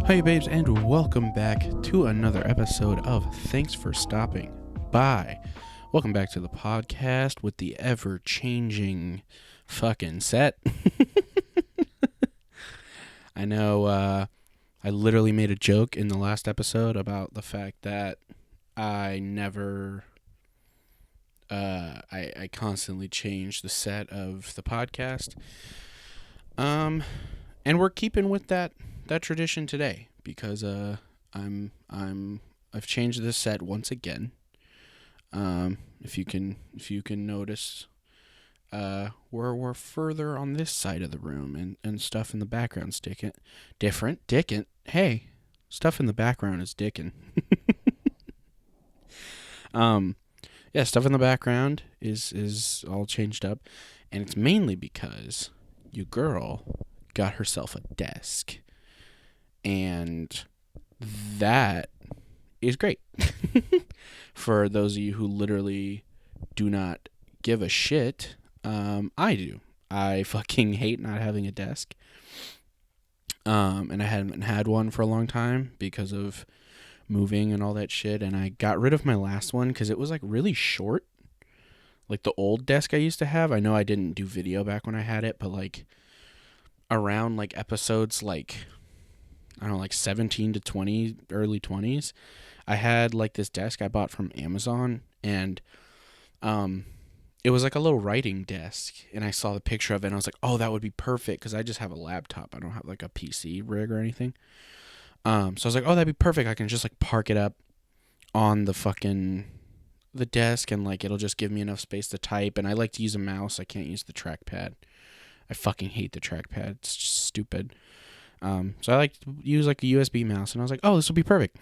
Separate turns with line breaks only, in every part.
Hi, babes, and welcome back to another episode of Thanks for Stopping By. Welcome back to the podcast with the ever-changing fucking set. I know I literally made a joke in the last episode about the fact that I never... I constantly change the set of the podcast. And we're keeping with that tradition today because I've changed the set once again. If you can notice, we're further on this side of the room and stuff in the background's different. Hey, stuff in the background is dickin'. Yeah, stuff in the background is all changed up, and it's mainly because your girl got herself a desk, and that is great. For those of you who literally do not give a shit, I do. I fucking hate not having a desk, and I hadn't had one for a long time because of moving and all that shit, and I got rid of my last one because it was like really short, like the old desk I used to have. I know I didn't do video back when I had it, but like around like episodes like I don't know, like 17 to 20, early 20s, I had like this desk I bought from Amazon, and it was like a little writing desk, and I saw the picture of it and I was like, oh, that would be perfect because I just have a laptop. I don't have like a PC rig or anything. So I was like, oh, that'd be perfect. I can just like park it up on the desk, and like it'll just give me enough space to type. And I like to use a mouse. I can't use the trackpad. I fucking hate the trackpad. It's just stupid. So I like to use like a USB mouse, and I was like, oh, this will be perfect.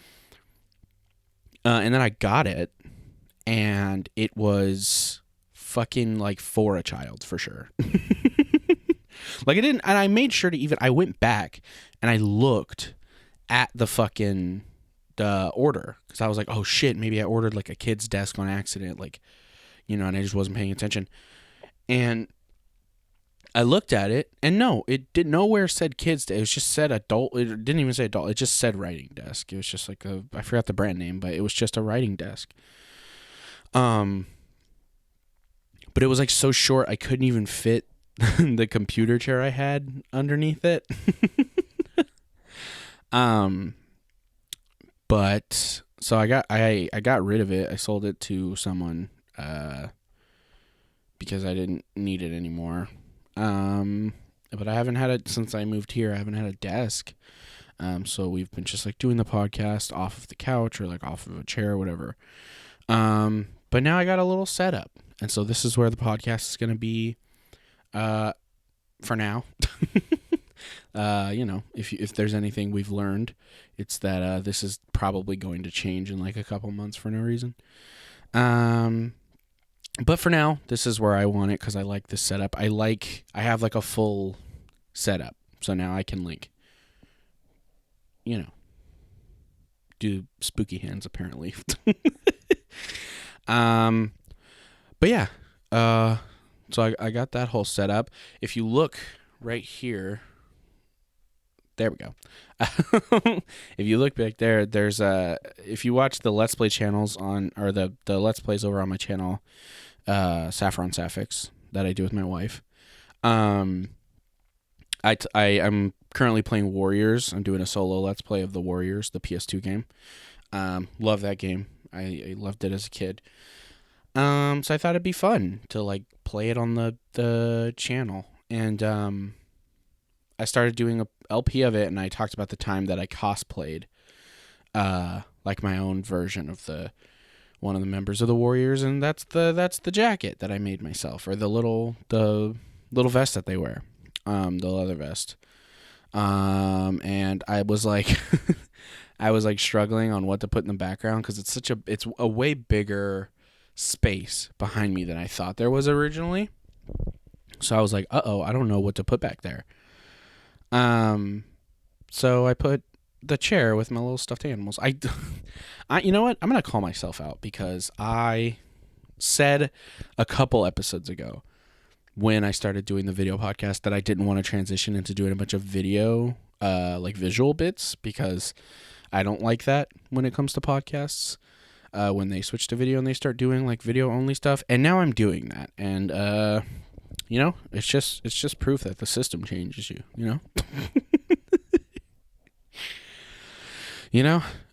And then I got it, and it was fucking like for a child for sure. Like it didn't, and I made sure to I went back and I looked at the order, because I was like, oh shit, maybe I ordered like a kid's desk on accident, like, and I just wasn't paying attention. And I looked at it, and no, it did nowhere said kids. It was just said adult. It didn't even say adult. It just said writing desk. It was just like I forgot the brand name, but it was just a writing desk. But it was like so short I couldn't even fit the computer chair I had underneath it. But so I got rid of it. I sold it to someone because I didn't need it anymore. But I haven't had it since I moved here. I haven't had a desk. So we've been just like doing the podcast off of the couch or like off of a chair or whatever. But now I got a little setup, and so this is where the podcast is going to be, for now. If there's anything we've learned, it's that this is probably going to change in like a couple months for no reason. But for now, this is where I want it because I like this setup. I have like a full setup, so now I can like, do spooky hands apparently. But yeah, so I got that whole setup. If you look right here, there we go. If you look back there, there's if you watch the Let's Play channels or the Let's Plays over on my channel, Saffron Sapphics, that I do with my wife. I'm currently playing Warriors. I'm doing a solo Let's Play of the Warriors, the PS2 game. Love that game. I loved it as a kid. So I thought it'd be fun to like play it on the channel, and I started doing a LP of it, and I talked about the time that I cosplayed, like my own version of one of the members of the Warriors, and that's the jacket that I made myself, or the little vest that they wear, the leather vest, and I was like, struggling on what to put in the background because it's a way bigger space behind me than I thought there was originally. So I was like, I don't know what to put back there. So I put the chair with my little stuffed animals. You know what? I'm going to call myself out because I said a couple episodes ago when I started doing the video podcast that I didn't want to transition into doing a bunch of video like visual bits, because I don't like that when it comes to podcasts. When they switch to video and they start doing like video only stuff, and now I'm doing that, and it's just proof that the system changes you.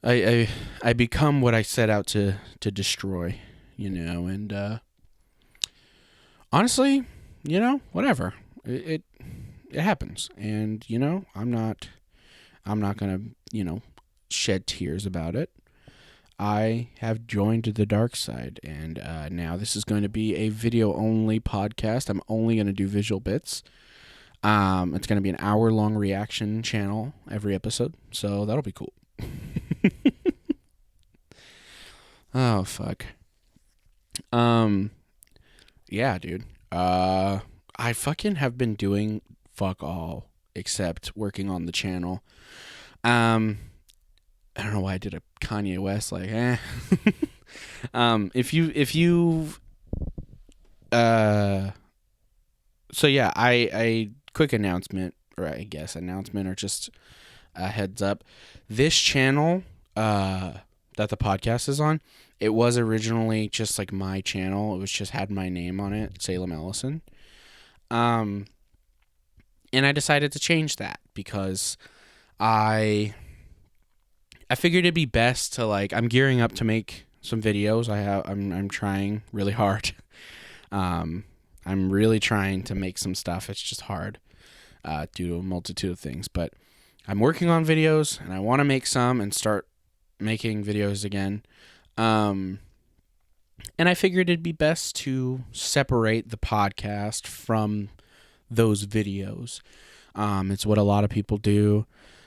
I become what I set out to destroy. And honestly, whatever. It happens, and I'm not gonna shed tears about it. I have joined the dark side, and now this is going to be a video-only podcast. I'm only going to do visual bits. It's going to be an hour-long reaction channel every episode, so that'll be cool. Oh, fuck. Yeah, dude. I fucking have been doing fuck all except working on the channel. I don't know why I did a Kanye West, like, so yeah, I quick announcement, or I guess announcement, or just a heads up. This channel, that the podcast is on, it was originally just like my channel. It was just had my name on it, Salem Ellison. And I decided to change that because I figured it'd be best to, like, I'm gearing up to make some videos. I'm trying really hard. I'm really trying to make some stuff. It's just hard due to a multitude of things. But I'm working on videos, and I want to make some and start making videos again. And I figured it'd be best to separate the podcast from those videos. It's what a lot of people do.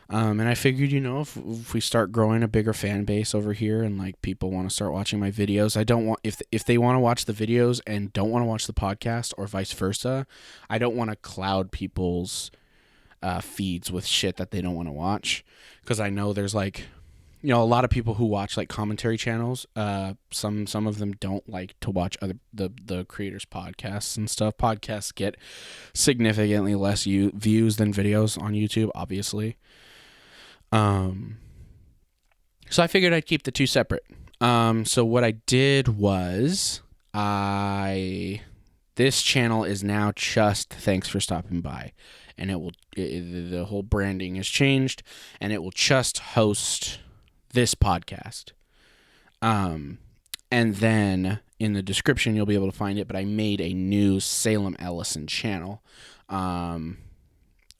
And I figured, if we start growing a bigger fan base over here and like people want to start watching my videos, I don't want, if they want to watch the videos and don't want to watch the podcast, or vice versa, I don't want to cloud people's feeds with shit that they don't want to watch. Because I know there's like, a lot of people who watch like commentary channels. Some of them don't like to watch the creators' podcasts and stuff. Podcasts get significantly less views than videos on YouTube, obviously. So I figured I'd keep the two separate. So what I did was this channel is now just Thanks for Stopping By, and the whole branding has changed, and it will just host this podcast. And then in the description you'll be able to find it, but I made a new Salem Ellison channel.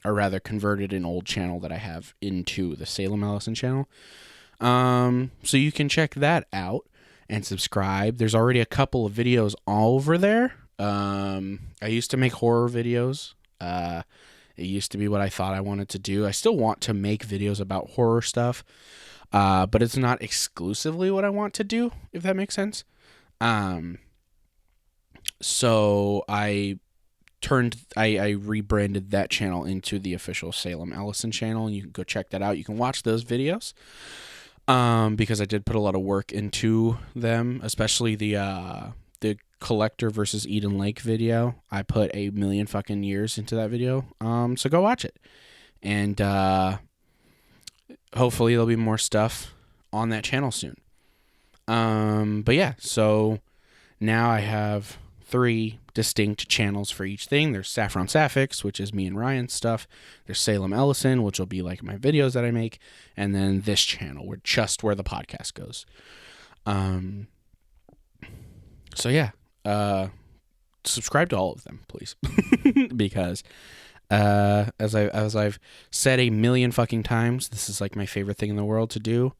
Or rather converted an old channel that I have into the Salem Ellison channel. So you can check that out and subscribe. There's already a couple of videos all over there. I used to make horror videos. It used to be what I thought I wanted to do. I still want to make videos about horror stuff, but it's not exclusively what I want to do, if that makes sense. So I rebranded that channel into the official Salem Ellison channel, and you can go check that out. You can watch those videos, because I did put a lot of work into them, especially the Collector versus Eden Lake video. I put 1 million fucking years into that video. So go watch it, and hopefully there'll be more stuff on that channel soon. But yeah, so now I have 3 distinct channels for each thing. There's Saffron Sapphics, which is me and Ryan's stuff. There's Salem Ellison, which will be like my videos that I make, and then this channel, where the podcast goes. So yeah, subscribe to all of them, please, because as I've said 1 million fucking times, this is like my favorite thing in the world to do,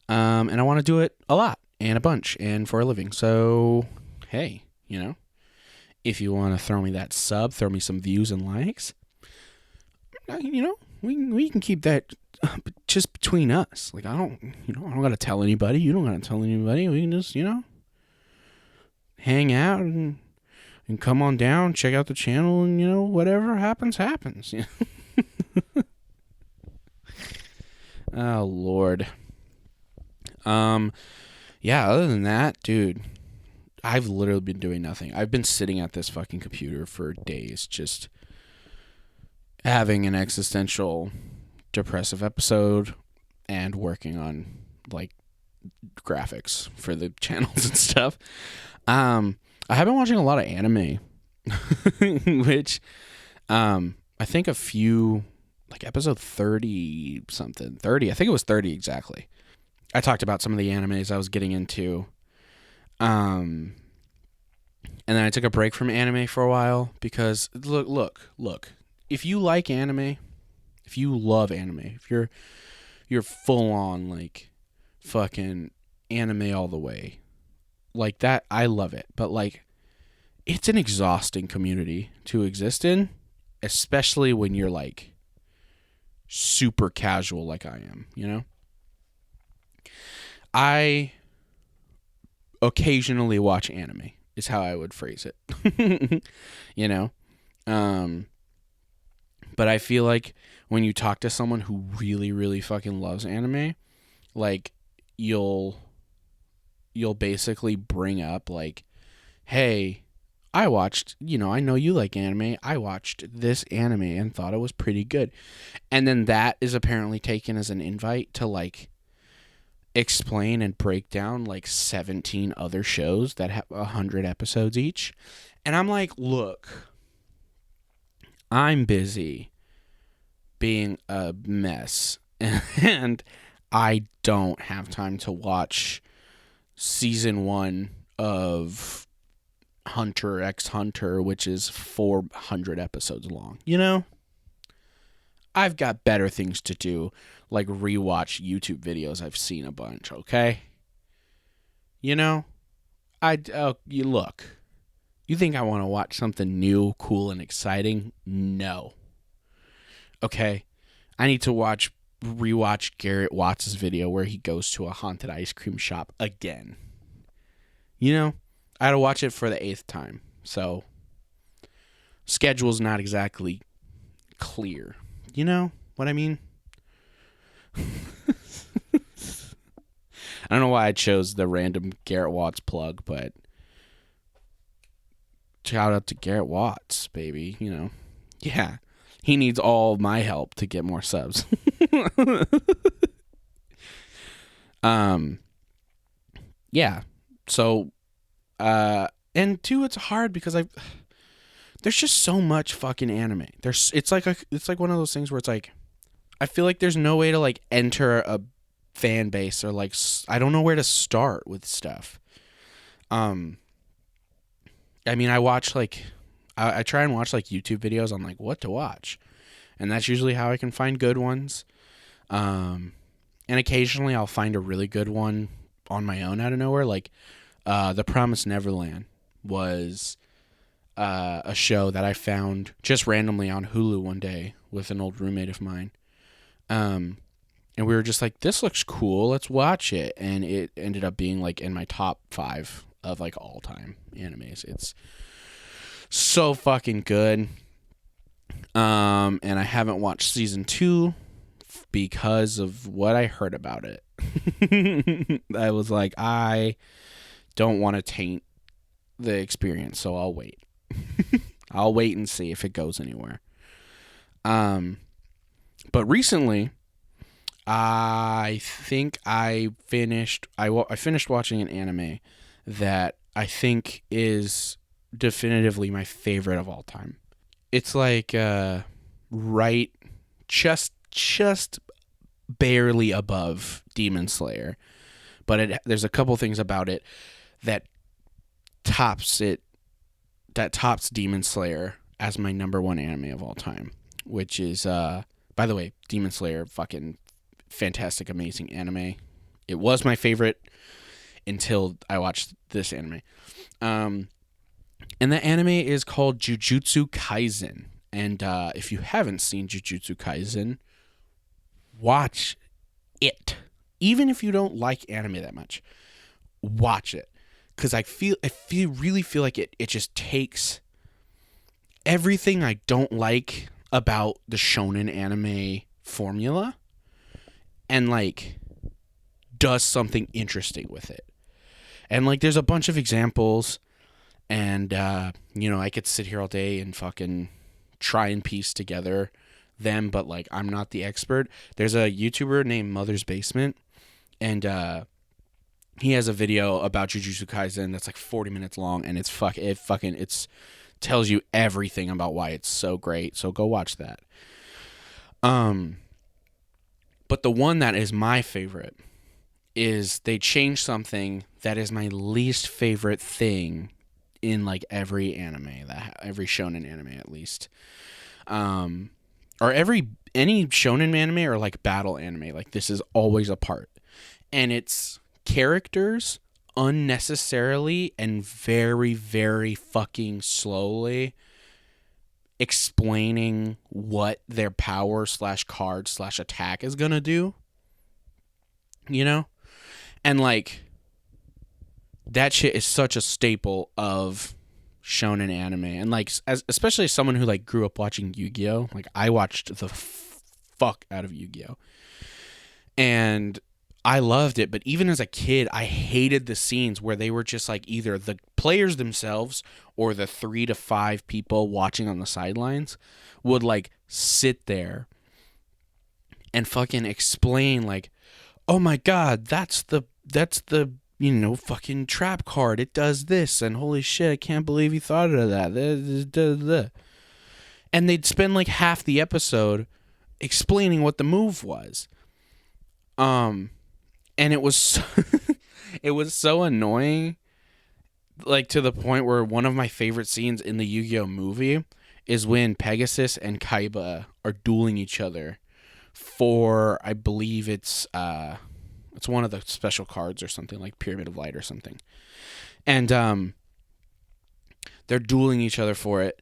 and I want to do it a lot and a bunch and for a living. So hey, if you want to throw me that sub, throw me some views and likes, we can keep that just between us. Like, I don't gotta tell anybody. You don't gotta tell anybody. We can just, hang out and come on down, check out the channel, and whatever happens. Oh Lord. Yeah. Other than that, dude, I've literally been doing nothing. I've been sitting at this fucking computer for days, just having an existential depressive episode and working on like graphics for the channels and stuff. I have been watching a lot of anime, which I think a few, like episode 30 something, 30, I think it was 30 exactly. I talked about some of the animes I was getting into. And then I took a break from anime for a while because look. If you like anime, if you love anime, if you're full on like fucking anime all the way, like that, I love it. But like, it's an exhausting community to exist in, especially when you're like super casual like I am, you know? I occasionally watch anime is how I would phrase it. You know? But I feel like when you talk to someone who really, really fucking loves anime, like you'll basically bring up like, hey, I watched, I know you like anime. I watched this anime and thought it was pretty good. And then that is apparently taken as an invite to like explain and break down like 17 other shows that have 100 episodes each. And I'm like, look, I'm busy being a mess and I don't have time to watch season 1 of Hunter x Hunter, which is 400 episodes long. You know? I've got better things to do, like rewatch YouTube videos I've seen a bunch, okay? You know? You look. You think I want to watch something new, cool, and exciting? No. Okay? I need to rewatch Garrett Watts' video where he goes to a haunted ice cream shop again. You know? I had to watch it for the 8th time, so schedule's not exactly clear. You know what I mean? I don't know why I chose the random Garrett Watts plug, but shout out to Garrett Watts, baby. You know, yeah, he needs all my help to get more subs. Yeah. So, and two, it's hard because there's just so much fucking anime. It's like one of those things where it's like, I feel like there's no way to like enter a fan base or like, I don't know where to start with stuff. I mean, I watch like, I try and watch like YouTube videos on like what to watch, and that's usually how I can find good ones. And occasionally I'll find a really good one on my own out of nowhere. Like, The Promised Neverland was a show that I found just randomly on Hulu one day with an old roommate of mine. And we were just like, this looks cool, let's watch it. And it ended up being like in my top 5 of like all time animes. It's so fucking good. And I haven't watched season 2 because of what I heard about it. I was like, I don't want to taint the experience, so I'll wait. I'll wait and see if it goes anywhere. But recently, I think I finished watching an anime that I think is definitively my favorite of all time. It's like right just barely above Demon Slayer, but there's a couple things about it that tops Demon Slayer as my number 1 anime of all time, which is by the way, Demon Slayer, fucking fantastic, amazing anime. It was my favorite until I watched this anime. And the anime is called Jujutsu Kaisen. And if you haven't seen Jujutsu Kaisen, watch it. Even if you don't like anime that much, watch it. Because I really feel like it just takes everything I don't like about the shonen anime formula and like does something interesting with it. And like there's a bunch of examples, and I could sit here all day and fucking try and piece together them, but like I'm not the expert. There's a YouTuber named Mother's Basement, and he has a video about Jujutsu Kaisen that's like 40 minutes long, and it's tells you everything about why it's so great. So go watch that. But the one that is my favorite is they changed something that is my least favorite thing in like every anime, every shonen anime at least, or any shonen anime or like battle anime. Like this is always a part, and it's characters unnecessarily and very, very fucking slowly explaining what their power / card / attack is gonna do, you know? And like that shit is such a staple of shonen anime, and like especially as someone who like grew up watching Yu-Gi-Oh, like I watched the fuck out of Yu-Gi-Oh, and I loved it. But even as a kid, I hated the scenes where they were just like either the players themselves or the 3 to 5 people watching on the sidelines would like sit there and fucking explain like, oh my god, that's the fucking trap card, it does this, and holy shit, I can't believe you thought of that. And they'd spend like half the episode explaining what the move was. And it was it was so annoying, like to the point where one of my favorite scenes in the Yu-Gi-Oh movie is when Pegasus and Kaiba are dueling each other for, I believe it's one of the special cards or something, like Pyramid of Light or something. And they're dueling each other for it,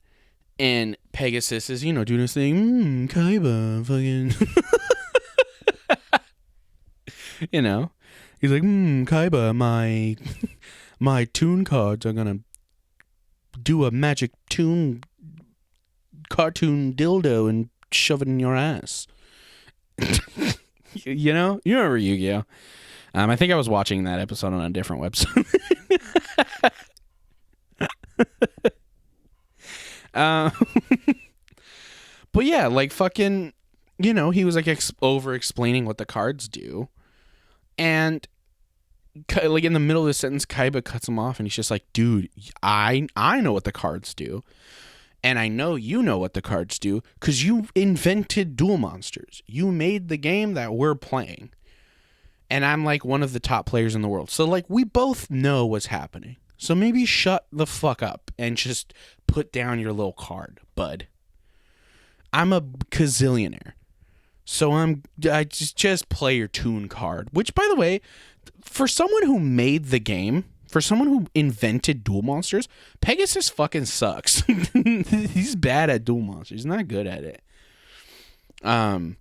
and Pegasus is, doing his thing, Kaiba, fucking he's like, Kaiba, my tune cards are gonna do a magic tune cartoon dildo and shove it in your ass. You remember Yu-Gi-Oh. I think I was watching that episode on a different website. But yeah, like fucking, he was like over explaining what the cards do, and like in the middle of the sentence, Kaiba cuts him off, and he's just like, dude, I know what the cards do, and I know you know what the cards do because you invented Duel Monsters. You made the game that we're playing, and I'm like one of the top players in the world, so like we both know what's happening. So maybe shut the fuck up and just put down your little card, bud. I'm a gazillionaire, so I just play your tune card. Which, by the way, for someone who made the game, for someone who invented Duel Monsters, Pegasus fucking sucks. He's bad at Duel Monsters. He's not good at it. But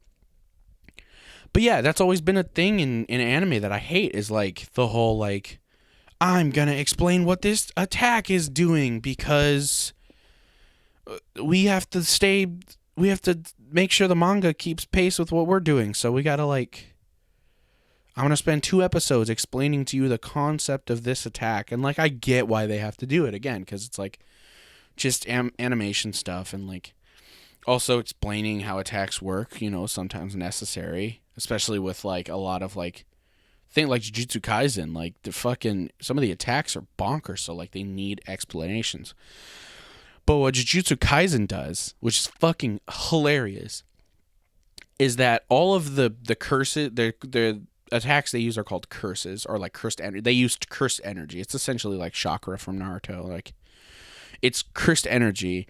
yeah, that's always been a thing in anime that I hate, is like the whole like, I'm gonna explain what this attack is doing because we have to make sure the manga keeps pace with what we're doing. So we gotta like, I'm going to spend 2 episodes explaining to you the concept of this attack. And like, I get why they have to do it again, because it's like just animation stuff, and like also explaining how attacks work, sometimes necessary, especially with like a lot of like, think like Jujutsu Kaisen, like the fucking, some of the attacks are bonkers. So like they need explanations. But what Jujutsu Kaisen does, which is fucking hilarious, is that all of the curses, the attacks they use are called curses, or like cursed energy. They used cursed energy. It's essentially like chakra from Naruto. Like it's cursed energy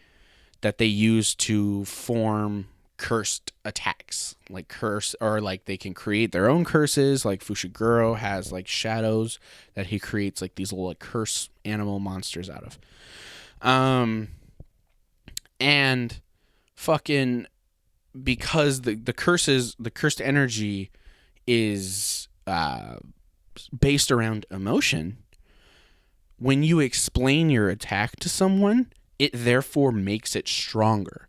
that they use to form cursed attacks, like curse, or like they can create their own curses. Like Fushiguro has like shadows that he creates like these little like curse animal monsters out of. And fucking, because the curses, the cursed energy is based around emotion, when you explain your attack to someone, it therefore makes it stronger.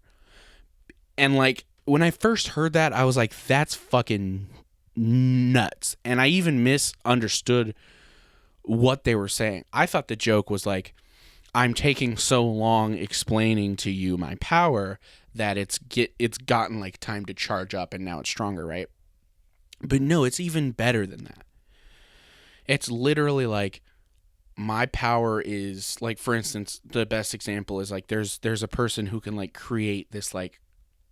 And like, when I first heard that, I was like, that's fucking nuts. And I even misunderstood what they were saying. I thought the joke was like, I'm taking so long explaining to you my power that it's gotten like time to charge up and now it's stronger, right? But no, it's even better than that. It's literally like my power is like, for instance, the best example is like there's a person who can like create this like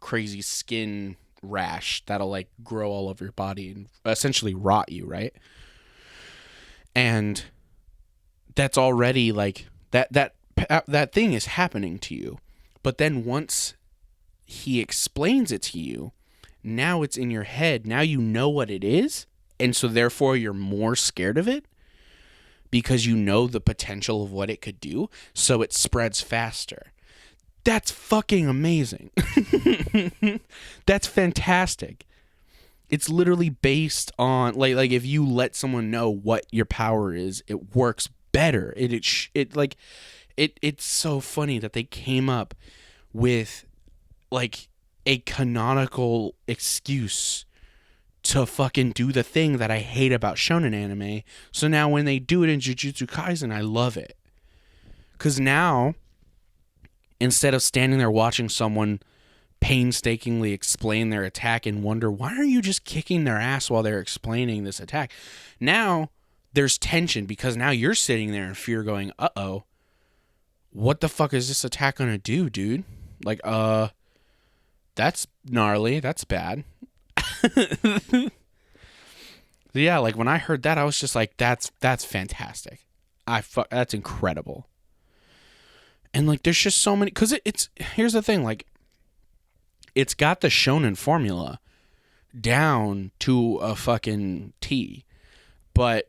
crazy skin rash that'll like grow all over your body and essentially rot you, right? And that's already like that thing is happening to you. But then once he explains it to you, now it's in your head. Now you know what it is, and so therefore you're more scared of it because you know the potential of what it could do, so it spreads faster. That's fucking amazing. That's fantastic. It's literally based on like if you let someone know what your power is, it works better. It's so funny that they came up with like a canonical excuse to fucking do the thing that I hate about shonen anime. So now when they do it in Jujutsu Kaisen, I love it. Cuz now instead of standing there watching someone painstakingly explain their attack and wonder, why are you just kicking their ass while they're explaining this attack? Now there's tension because now you're sitting there in fear going, uh-oh, what the fuck is this attack gonna do, dude? Like, that's gnarly. That's bad. Yeah, like when I heard that, I was just like, that's fantastic. That's incredible. And like, there's just so many, because it's here's the thing, like, it's got the shonen formula down to a fucking T, but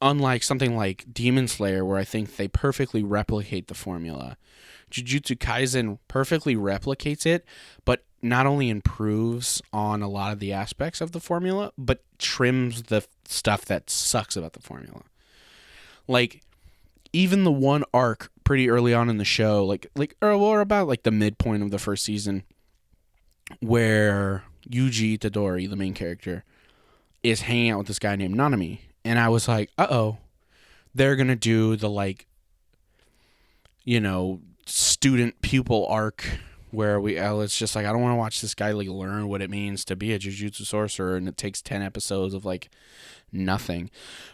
unlike something like Demon Slayer, where I think they perfectly replicate the formula, Jujutsu Kaisen perfectly replicates it, but not only improves on a lot of the aspects of the formula, but trims the stuff that sucks about the formula. Like, even the one arc pretty early on in the show, or about like the midpoint of the first season, where Yuji Itadori, the main character, is hanging out with this guy named Nanami. And I was like, uh-oh, they're going to do the, like, you know, student pupil arc where it's just like, I don't want to watch this guy like learn what it means to be a jujutsu sorcerer, and it takes 10 episodes of like nothing.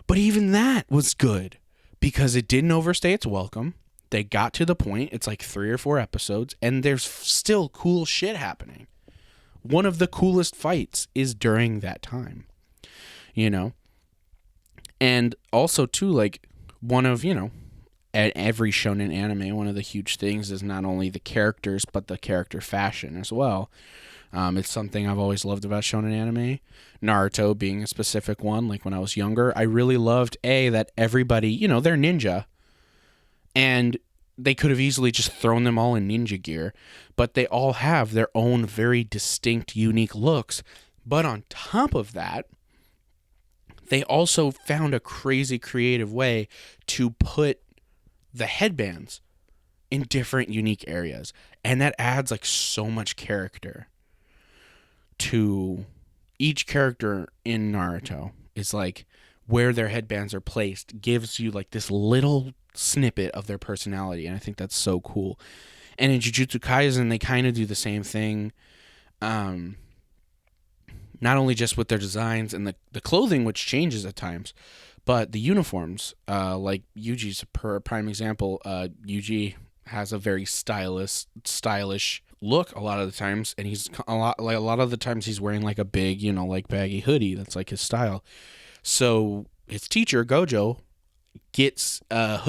But even that was good because it didn't overstay its welcome. They got to the point. It's like 3 or 4 episodes and there's still cool shit happening. One of the coolest fights is during that time, you know? And also too, like, one of, you know, at every shonen anime, one of the huge things is not only the characters, but the character fashion as well. It's something I've always loved about shonen anime. Naruto being a specific one. Like, when I was younger, I really loved, that everybody, you know, they're ninja. And they could have easily just thrown them all in ninja gear. But they all have their own very distinct, unique looks. But on top of that, they also found a crazy creative way to put the headbands in different unique areas, and that adds like so much character to each character in Naruto. Is like where their headbands are placed gives you like this little snippet of their personality, and I think that's so cool. And in Jujutsu Kaisen, they kind of do the same thing, not only just with their designs and the clothing, which changes at times, but the uniforms, like Yuji's a prime example. Yuji has a very stylish look a lot of the times, and he's a lot of the times he's wearing like a big, you know, like baggy hoodie. That's like his style. So his teacher Gojo gets a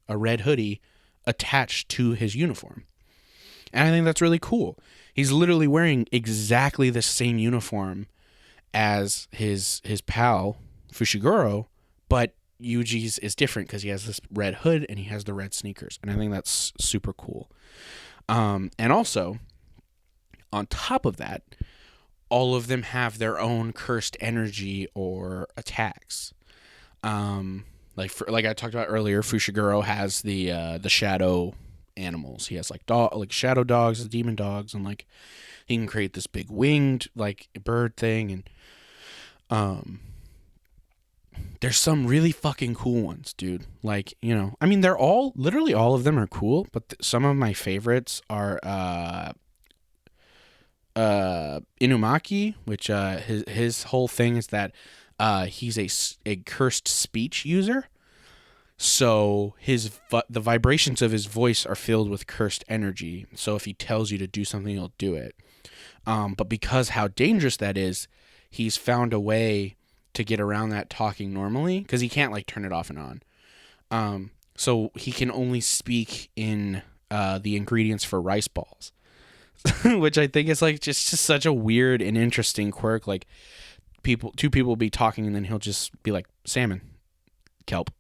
red hoodie, attached to his uniform, and I think that's really cool. He's literally wearing exactly the same uniform as his pal Fushiguro, but Yuji's is different because he has this red hood and he has the red sneakers, and I think that's super cool. And also, on top of that, all of them have their own cursed energy or attacks. Like I talked about earlier, Fushiguro has the shadow animals. He has like shadow dogs, demon dogs, and like he can create this big winged like bird thing, and there's some really fucking cool ones, dude. Like, you know, I mean, they're all, literally all of them are cool, but some of my favorites are Inumaki, which his whole thing is that he's a cursed speech user. So the vibrations of his voice are filled with cursed energy. So if he tells you to do something, he'll do it. But because how dangerous that is, he's found a way to get around that talking normally, because he can't like turn it off and on. So he can only speak in the ingredients for rice balls, which I think is like just such a weird and interesting quirk. Like two people will be talking and then he'll just be like salmon, kelp,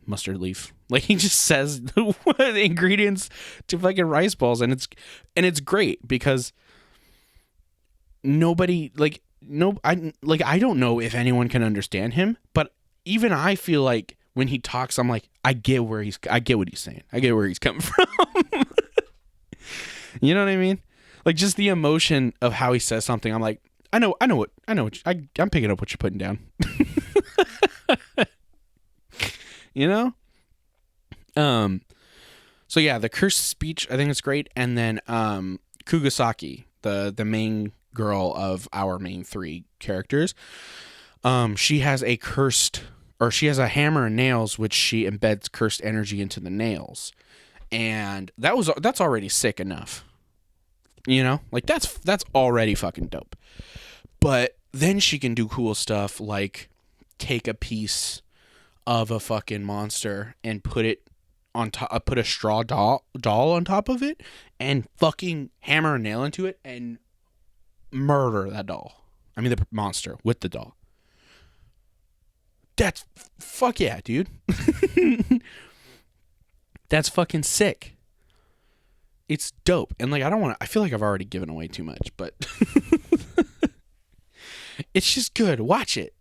mustard leaf. Like he just says the ingredients to fucking rice balls, and it's great because nobody I don't know if anyone can understand him, but even I feel like when he talks, I'm like, I get what he's saying. I get where he's coming from. You know what I mean? Like just the emotion of how he says something. I'm like, I'm picking up what you're putting down. You know? So yeah, the cursed speech, I think it's great. And then Kugasaki, the main girl of our main three characters, she has she has a hammer and nails, which she embeds cursed energy into the nails. And that's already sick enough. You know? Like that's already fucking dope. But then she can do cool stuff like take a piece of a fucking monster and put it on top, put a straw doll on top of it and fucking hammer a nail into it and murder that doll. I mean the monster with the doll. That's fuck yeah, dude. That's fucking sick. It's dope. And like I feel like I've already given away too much, but it's just good. Watch it.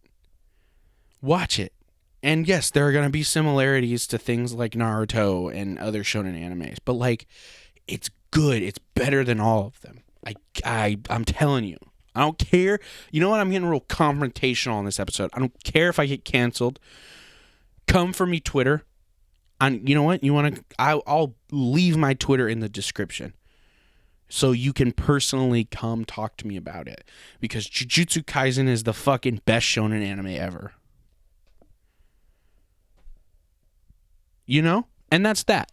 And yes, there are going to be similarities to things like Naruto and other shonen animes, but like it's good. It's better than all of them. I'm telling you. I don't care. You know what? I'm getting real confrontational on this episode. I don't care if I get canceled. Come for me, Twitter. You know what? I'll leave my Twitter in the description, so you can personally come talk to me about it, because Jujutsu Kaisen is the fucking best shonen anime ever. You know? And that's that.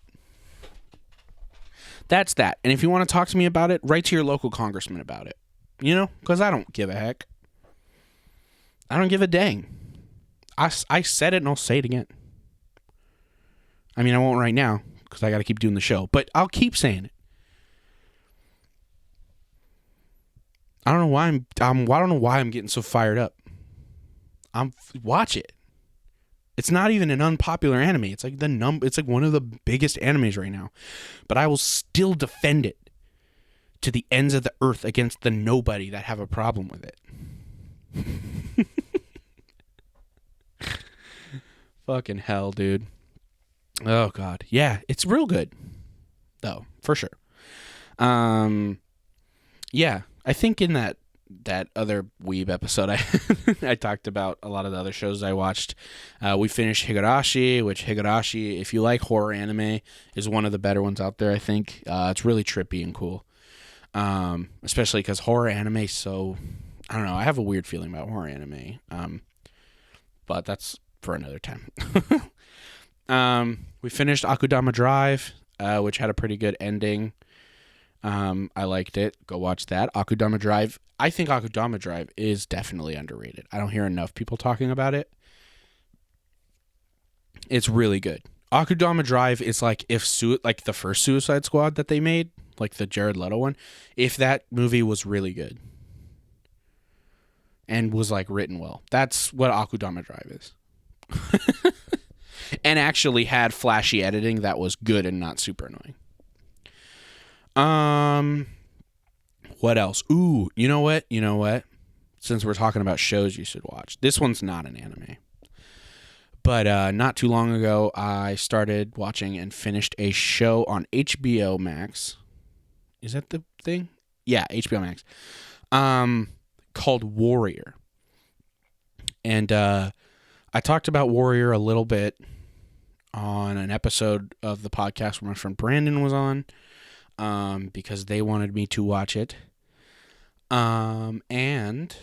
And if you want to talk to me about it, write to your local congressman about it. You know? Because I don't give a heck. I don't give a dang. I said it and I'll say it again. I mean, I won't right now because I got to keep doing the show. But I'll keep saying it. I don't know why I'm getting so fired up. Watch it. It's not even an unpopular anime. It's like it's like one of the biggest animes right now. But I will still defend it to the ends of the earth against the nobody that have a problem with it. Fucking hell, dude. Oh god. Yeah, it's real good. Though, for sure. Yeah, I think in that other Weeb episode I talked about a lot of the other shows I watched. We finished Higurashi, which Higurashi, if you like horror anime, is one of the better ones out there, I think. It's really trippy and cool. Especially because horror anime, so I don't know, I have a weird feeling about horror anime. But that's for another time. We finished Akudama Drive, which had a pretty good ending. I liked it. Go watch that. Akudama Drive. I think Akudama Drive is definitely underrated. I don't hear enough people talking about it. It's really good. Akudama Drive is like like the first Suicide Squad that they made, like the Jared Leto one, if that movie was really good and was like written well. That's what Akudama Drive is. And actually had flashy editing that was good and not super annoying. What else? Ooh, you know what? Since we're talking about shows you should watch. This one's not an anime. But not too long ago, I started watching and finished a show on HBO Max. Is that the thing? Yeah, HBO Max. Called Warrior. And I talked about Warrior a little bit on an episode of the podcast where my friend Brandon was on, because they wanted me to watch it. And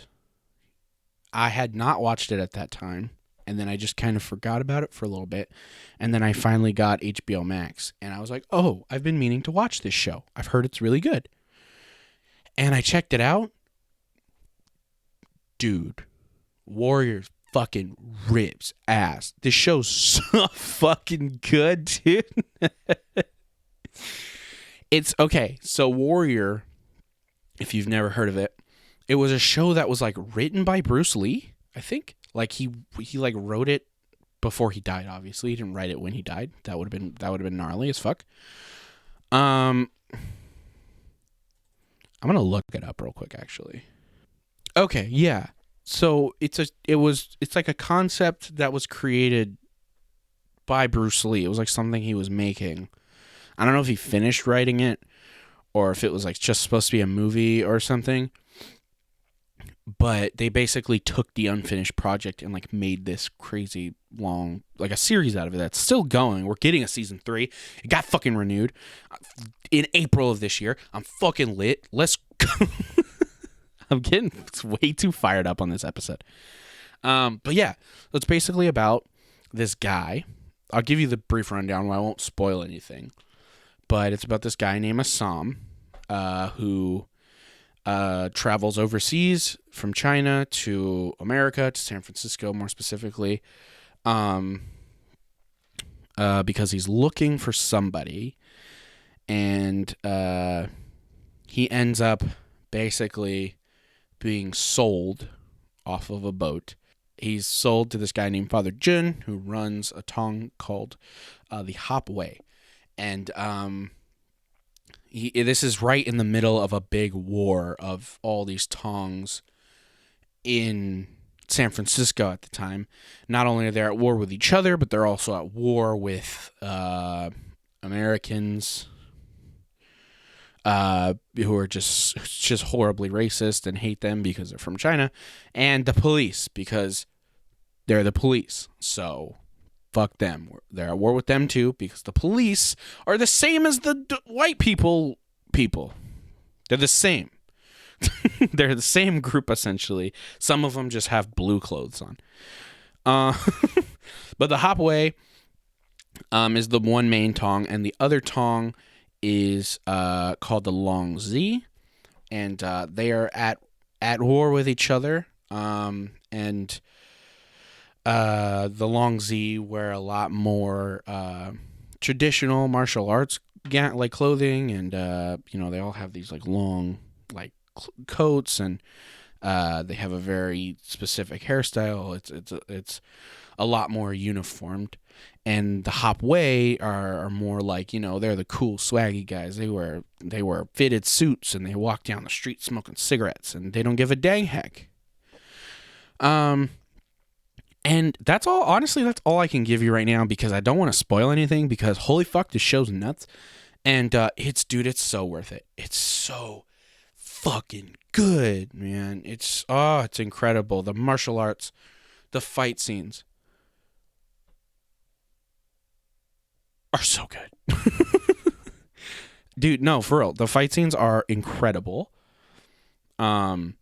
I had not watched it at that time. And then I just kind of forgot about it for a little bit. And then I finally got HBO Max. And I was like, oh, I've been meaning to watch this show. I've heard it's really good. And I checked it out. Dude, Warriors fucking rips ass. This show's so fucking good, dude. It's okay. So Warrior, if you've never heard of it, it was a show that was like written by Bruce Lee, I think. Like he like wrote it before he died. Obviously, he didn't write it when he died. That would have been gnarly as fuck. I'm gonna look it up real quick, actually. Okay, yeah. So it's like a concept that was created by Bruce Lee. It was like something he was making. I don't know if he finished writing it or if it was like just supposed to be a movie or something. But they basically took the unfinished project and like made this crazy long, like a series out of it that's still going. We're getting a season 3. It got fucking renewed in April of this year. I'm fucking lit. Let's go. I'm getting way too fired up on this episode. But yeah, it's basically about this guy. I'll give you the brief rundown. I won't spoil anything. But it's about this guy named Assam, who travels overseas from China to America, to San Francisco more specifically, because he's looking for somebody. And he ends up basically being sold off of a boat. He's sold to this guy named Father Jun, who runs a tong called the Hop Way. And this is right in the middle of a big war of all these tongs in San Francisco at the time. Not only are they at war with each other, but they're also at war with Americans who are just horribly racist and hate them because they're from China, and the police because they're the police. So fuck them. They're at war with them too because the police are the same as the white people. They're the same. They're the same group essentially. Some of them just have blue clothes on. But the Hopway is the one main tong, and the other tong is called the Long Z, and they are at war with each other. And the Long Z wear a lot more traditional martial arts like clothing, and they all have these like long like coats, and they have a very specific hairstyle. It's a lot more uniformed. And the Hop Way are more like, they're the cool swaggy guys. They wear fitted suits and they walk down the street smoking cigarettes and they don't give a dang heck. And that's all. Honestly, that's all I can give you right now because I don't want to spoil anything because holy fuck, this show's nuts. And it's so worth it. It's so fucking good, man. It's incredible. The martial arts, the fight scenes are so good. Dude, no, for real. The fight scenes are incredible. Just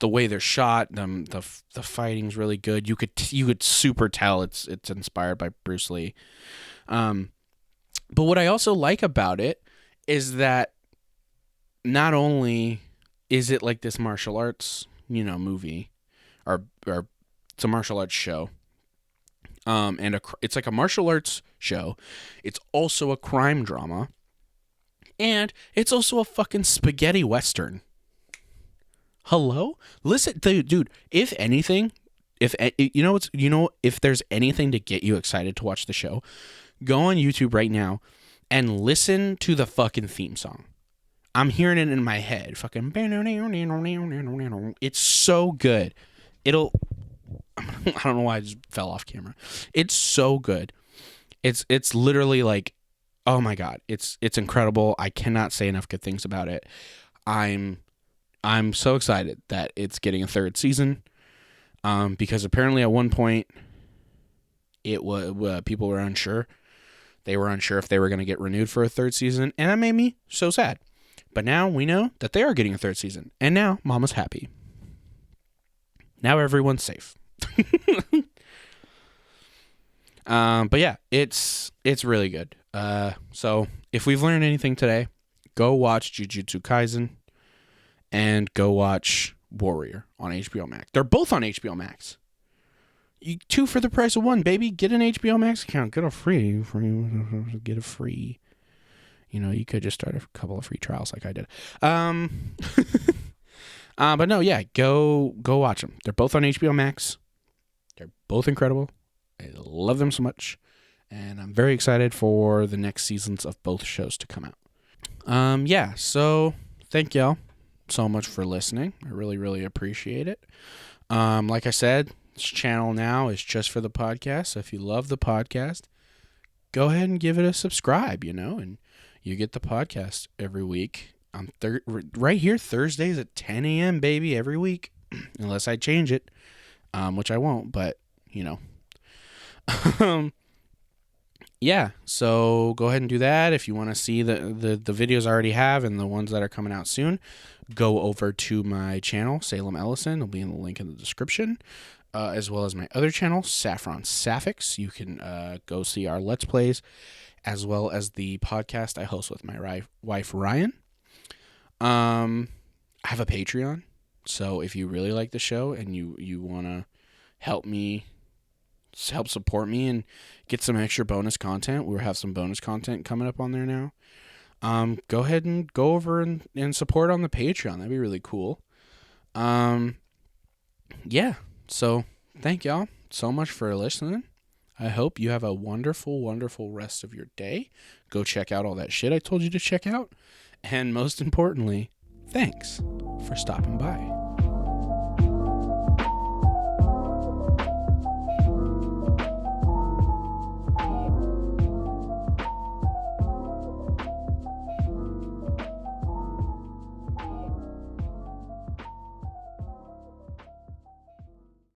the way they're shot, the fighting's really good. You could super tell it's inspired by Bruce Lee. But what I also like about it is that not only is it like this martial arts, movie or it's a martial arts show. And it's like a martial arts show. It's also a crime drama. And it's also a fucking spaghetti western. Hello? Listen, dude, if anything, if there's anything to get you excited to watch the show, go on YouTube right now and listen to the fucking theme song. I'm hearing it in my head. Fucking. It's so good. I don't know why I just fell off camera. It's so good. It's literally like, oh my god, it's incredible. I cannot say enough good things about it. I'm so excited that it's getting a third season. Because apparently at one point it was people were unsure. They were unsure if they were going to get renewed for a third season, and that made me so sad. But now we know that they are getting a third season, and now Mama's happy. Now everyone's safe. But yeah, it's really good. So if we've learned anything today, go watch Jujutsu Kaisen and go watch Warrior on HBO Max. They're both on HBO Max. Two for the price of one, baby. Get an HBO Max account. Get a free. Get a free. You know, you could just start a couple of free trials like I did. But no, yeah, go watch them. They're both on HBO Max. They're both incredible. I love them so much, and I'm very excited for the next seasons of both shows to come out. Yeah, so thank y'all so much for listening. I really, really appreciate it. Like I said, this channel now is just for the podcast. So if you love the podcast, go ahead and give it a subscribe, and you get the podcast every week on right here, Thursdays at 10 a.m., baby, every week, unless I change it, which I won't, but, yeah, so go ahead and do that. If you want to see the videos I already have and the ones that are coming out soon, go over to my channel, Salem Ellison. It'll be in the link in the description, as well as my other channel, Saffron Sapphics. You can go see our Let's Plays, as well as the podcast I host with my wife, Ryan. I have a Patreon, so if you really like the show and you want to help support me and get some extra bonus content, we'll have some bonus content coming up on there now. Go ahead and go over and support on the Patreon. That'd be really cool. Yeah, so thank y'all so much for listening. I hope you have a wonderful, wonderful rest of your day. Go check out all that shit I told you to check out. And most importantly, thanks for stopping by.